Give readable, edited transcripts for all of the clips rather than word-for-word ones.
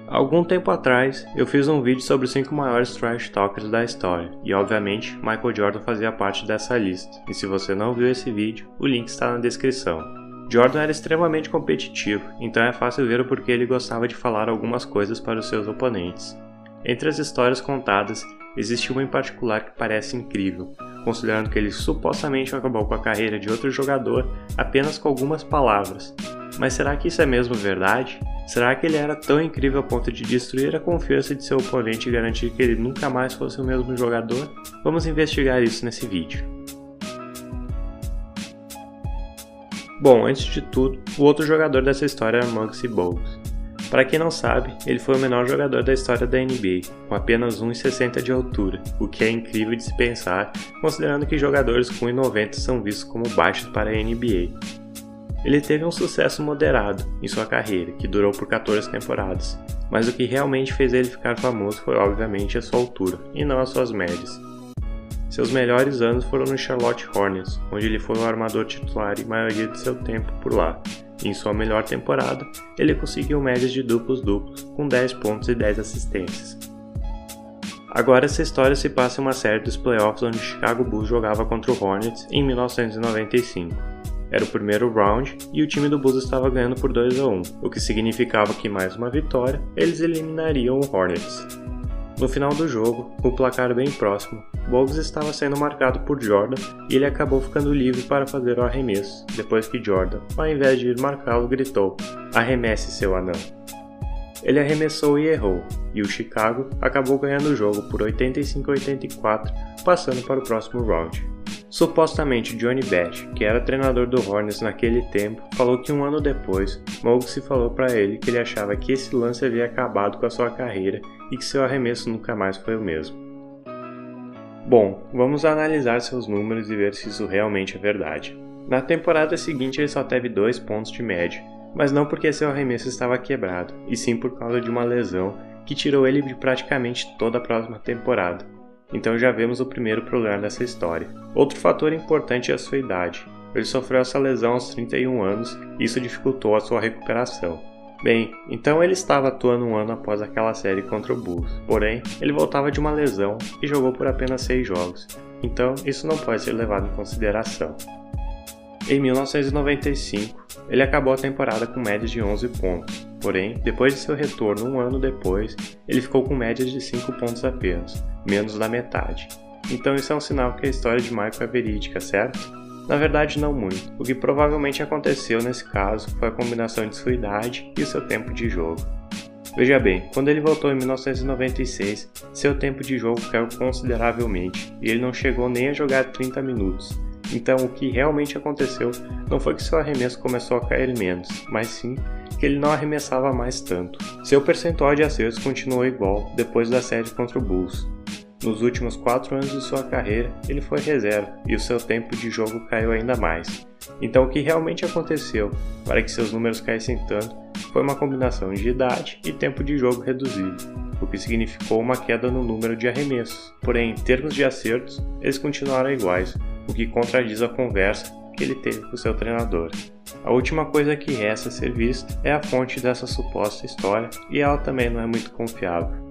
Algum tempo atrás, eu fiz um vídeo sobre os 5 maiores trash talkers da história, e obviamente, Michael Jordan fazia parte dessa lista, e se você não viu esse vídeo, o link está na descrição. Jordan era extremamente competitivo, então é fácil ver o porquê ele gostava de falar algumas coisas para os seus oponentes. Entre as histórias contadas, existe uma em particular que parece incrível, considerando que ele supostamente acabou com a carreira de outro jogador apenas com algumas palavras. Mas será que isso é mesmo verdade? Será que ele era tão incrível a ponto de destruir a confiança de seu oponente e garantir que ele nunca mais fosse o mesmo jogador? Vamos investigar isso nesse vídeo. Bom, antes de tudo, o outro jogador dessa história era Muggsy Bogues. Para quem não sabe, ele foi o menor jogador da história da NBA, com apenas 1,60 de altura, o que é incrível de se pensar, considerando que jogadores com 1,90 são vistos como baixos para a NBA. Ele teve um sucesso moderado em sua carreira, que durou por 14 temporadas, mas o que realmente fez ele ficar famoso foi obviamente a sua altura, e não as suas médias. Seus melhores anos foram no Charlotte Hornets, onde ele foi o armador titular e maioria de seu tempo por lá. E em sua melhor temporada, ele conseguiu médias de duplos-duplos, com 10 pontos e 10 assistências. Agora essa história se passa em uma série dos playoffs onde o Chicago Bulls jogava contra o Hornets em 1995. Era o primeiro round e o time do Bulls estava ganhando por 2-1, o que significava que mais uma vitória, eles eliminariam o Hornets. No final do jogo, com o placar bem próximo, Bogues estava sendo marcado por Jordan e ele acabou ficando livre para fazer o arremesso, depois que Jordan, ao invés de ir marcá-lo, gritou: "Arremesse, seu anão!". Ele arremessou e errou, e o Chicago acabou ganhando o jogo por 85-84, passando para o próximo round. Supostamente Johnny Bash, que era treinador do Hornets naquele tempo, falou que um ano depois, Muggsy falou para ele que ele achava que esse lance havia acabado com a sua carreira e que seu arremesso nunca mais foi o mesmo. Bom, vamos analisar seus números e ver se isso realmente é verdade. Na temporada seguinte ele só teve 2 pontos de média, mas não porque seu arremesso estava quebrado, e sim por causa de uma lesão que tirou ele de praticamente toda a próxima temporada. Então já vemos o primeiro problema dessa história. Outro fator importante é a sua idade. Ele sofreu essa lesão aos 31 anos e isso dificultou a sua recuperação. Bem, então ele estava atuando um ano após aquela série contra o Bulls, porém, ele voltava de uma lesão e jogou por apenas 6 jogos, então isso não pode ser levado em consideração. Em 1995, ele acabou a temporada com médias de 11 pontos, porém, depois de seu retorno um ano depois, ele ficou com médias de 5 pontos apenas, menos da metade. Então isso é um sinal que a história de Michael é verídica, certo? Na verdade não muito, o que provavelmente aconteceu nesse caso foi a combinação de sua idade e seu tempo de jogo. Veja bem, quando ele voltou em 1996, seu tempo de jogo caiu consideravelmente e ele não chegou nem a jogar 30 minutos. Então o que realmente aconteceu não foi que seu arremesso começou a cair menos, mas sim que ele não arremessava mais tanto. Seu percentual de acertos continuou igual depois da série contra o Bulls. Nos últimos 4 anos de sua carreira, ele foi reserva e o seu tempo de jogo caiu ainda mais. Então o que realmente aconteceu para que seus números caíssem tanto foi uma combinação de idade e tempo de jogo reduzido, o que significou uma queda no número de arremessos. Porém, em termos de acertos, eles continuaram iguais, o que contradiz a conversa que ele teve com seu treinador. A última coisa que resta ser vista é a fonte dessa suposta história e ela também não é muito confiável.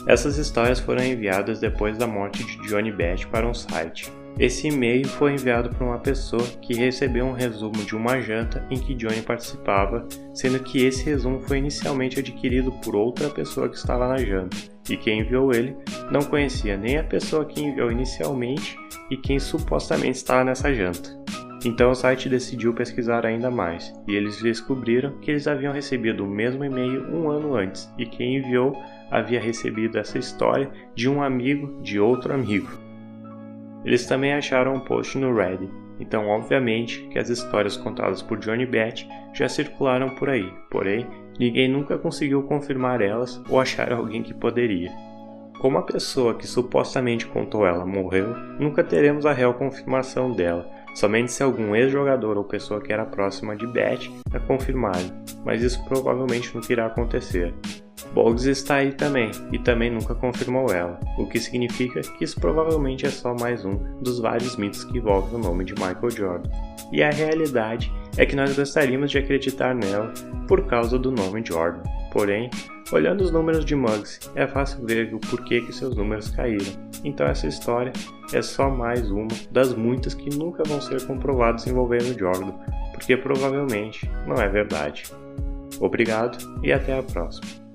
Essas histórias foram enviadas depois da morte de Johnny Bash para um site. Esse e-mail foi enviado por uma pessoa que recebeu um resumo de uma janta em que Johnny participava, sendo que esse resumo foi inicialmente adquirido por outra pessoa que estava na janta, e quem enviou ele não conhecia nem a pessoa que enviou inicialmente e quem supostamente estava nessa janta. Então o site decidiu pesquisar ainda mais, e eles descobriram que eles haviam recebido o mesmo e-mail um ano antes, e quem enviou havia recebido essa história de um amigo de outro amigo. Eles também acharam um post no Reddit, então obviamente que as histórias contadas por Johnny Bash já circularam por aí, porém ninguém nunca conseguiu confirmar elas ou achar alguém que poderia. Como a pessoa que supostamente contou ela morreu, nunca teremos a real confirmação dela, somente se algum ex-jogador ou pessoa que era próxima de Bash a confirmarem, mas isso provavelmente nunca irá acontecer. Bogues está aí também, e também nunca confirmou ela, o que significa que isso provavelmente é só mais um dos vários mitos que envolvem o nome de Michael Jordan. E a realidade é que nós gostaríamos de acreditar nela por causa do nome Jordan. Porém, Olhando os números de Muggsy, é fácil ver o porquê que seus números caíram. Então essa história é só mais uma das muitas que nunca vão ser comprovadas envolvendo Jordan, porque provavelmente não é verdade. Obrigado e até a próxima.